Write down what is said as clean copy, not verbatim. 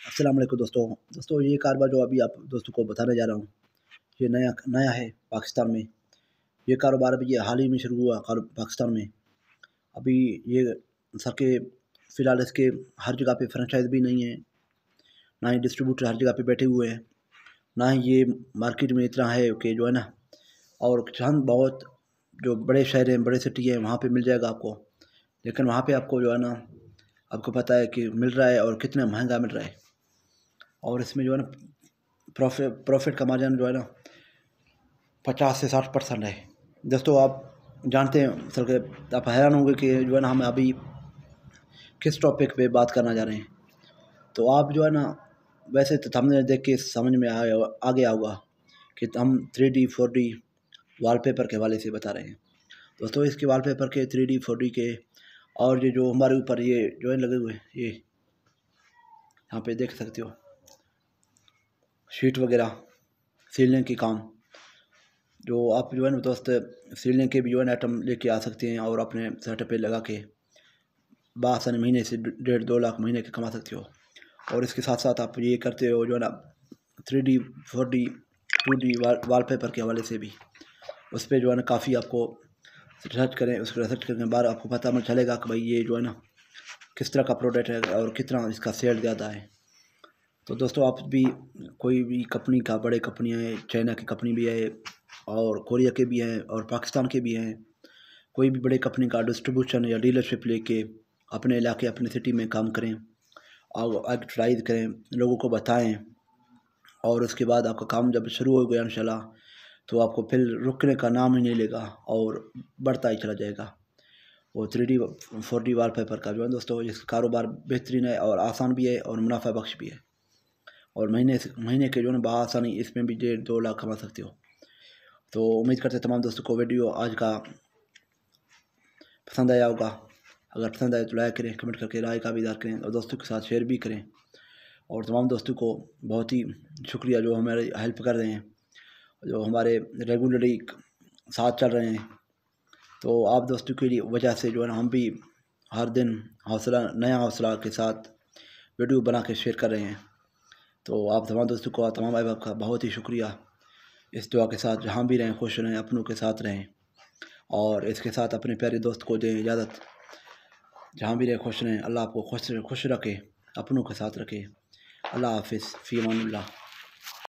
अस्सलाम वालेकुम दोस्तों ये कारोबार जो अभी आप दोस्तों को बताने जा रहा हूँ, ये नया नया है पाकिस्तान में। ये कारोबार अभी ये हाल ही में शुरू हुआ पाकिस्तान में। अभी ये सर के फ़िलहाल इसके हर जगह पे फ्रेंचाइज़ भी नहीं है, ना ही डिस्ट्रीब्यूटर हर जगह पे बैठे हुए हैं, ना ही ये मार्केट में इतना है कि जो है ना, और चंद बहुत जो बड़े शहर हैं, बड़े सिटी हैं, वहाँ पे मिल जाएगा आपको। लेकिन वहाँ पे आपको जो है ना, आपको पता है कि मिल रहा है और कितना महँगा मिल रहा है। और इसमें जो है ना, प्रॉफ़िट का मार्जिन जो है ना 50 से 60% है। दोस्तों आप जानते हैं सर के, आप हैरान होंगे कि जो है ना हम अभी किस टॉपिक पे बात करना जा रहे हैं। तो आप जो है ना, वैसे तो थंबनेल देख के समझ में आ गया होगा कि हम 3D 4D वॉलपेपर के हवाले से बता रहे हैं। दोस्तों इसके वॉलपेपर के 3D 4D के और ये जो हमारे ऊपर ये जो है लगे हुए हैं, ये यहाँ पे देख सकते हो, शीट वगैरह सीलने के काम, जो आप जो है ना दोस्त सीलने के भी जो है ना आइटम लेके आ सकते हैं और अपने सेटअप पे लगा के बासानी महीने से 1.5-2 लाख महीने के कमा सकते हो। और इसके साथ साथ आप ये करते हो जो है ना 3D 4D 2D वॉलपेपर के हवाले से भी, उस पर जो है ना काफ़ी आपको रिसर्च करें, उसको रिसर्च करने के बाद आपको पता चलेगा कि भाई ये जो है ना किस तरह का प्रोडक्ट है और कितना इसका सेल ज़्यादा है। तो दोस्तों आप भी कोई भी कंपनी का, बड़े कंपनियाँ हैं, चाइना की कंपनी भी है और कोरिया के भी हैं और पाकिस्तान के भी हैं, कोई भी बड़े कंपनी का डिस्ट्रीब्यूशन या डीलरशिप लेके अपने इलाके, अपने सिटी में काम करें और एडवर्टाइज करें, लोगों को बताएं, और उसके बाद आपका काम जब शुरू हो गया इंशाल्लाह, तो आपको फिर रुकने का नाम ही नहीं लेगा और बढ़ता ही चला जाएगा। वो 3D 4D वॉलपेपर का जो है दोस्तों, ये कारोबार बेहतरीन है और आसान भी है और मुनाफा बख्श भी है, और महीने के जो है ना बआसानी इसमें भी 1.5-2 लाख कमा सकते हो। तो उम्मीद करते हैं तमाम दोस्तों को वीडियो आज का पसंद आया होगा। अगर पसंद आए तो लाइक करें, कमेंट करके राय का भी इज़हार करें और दोस्तों के साथ शेयर भी करें। और तमाम दोस्तों को बहुत ही शुक्रिया जो हमारी हेल्प कर रहे हैं, जो हमारे रेगुलरली साथ चल रहे हैं। तो आप दोस्तों की वजह से जो है ना हम भी हर दिन नया हौसला के साथ वीडियो बना के शेयर कर रहे हैं। तो आप तमाम दोस्तों को, तमाम भाई बाप का बहुत ही शुक्रिया। इस दुआ के साथ जहाँ भी रहें खुश रहें, अपनों के साथ रहें, और इसके साथ अपने प्यारे दोस्त को दें इजाज़त। जहाँ भी रहें खुश रहें, अल्लाह आपको खुश रखे, अपनों के साथ रखे। अल्लाह हाफिज़, फ़ी अमानिल्लाह।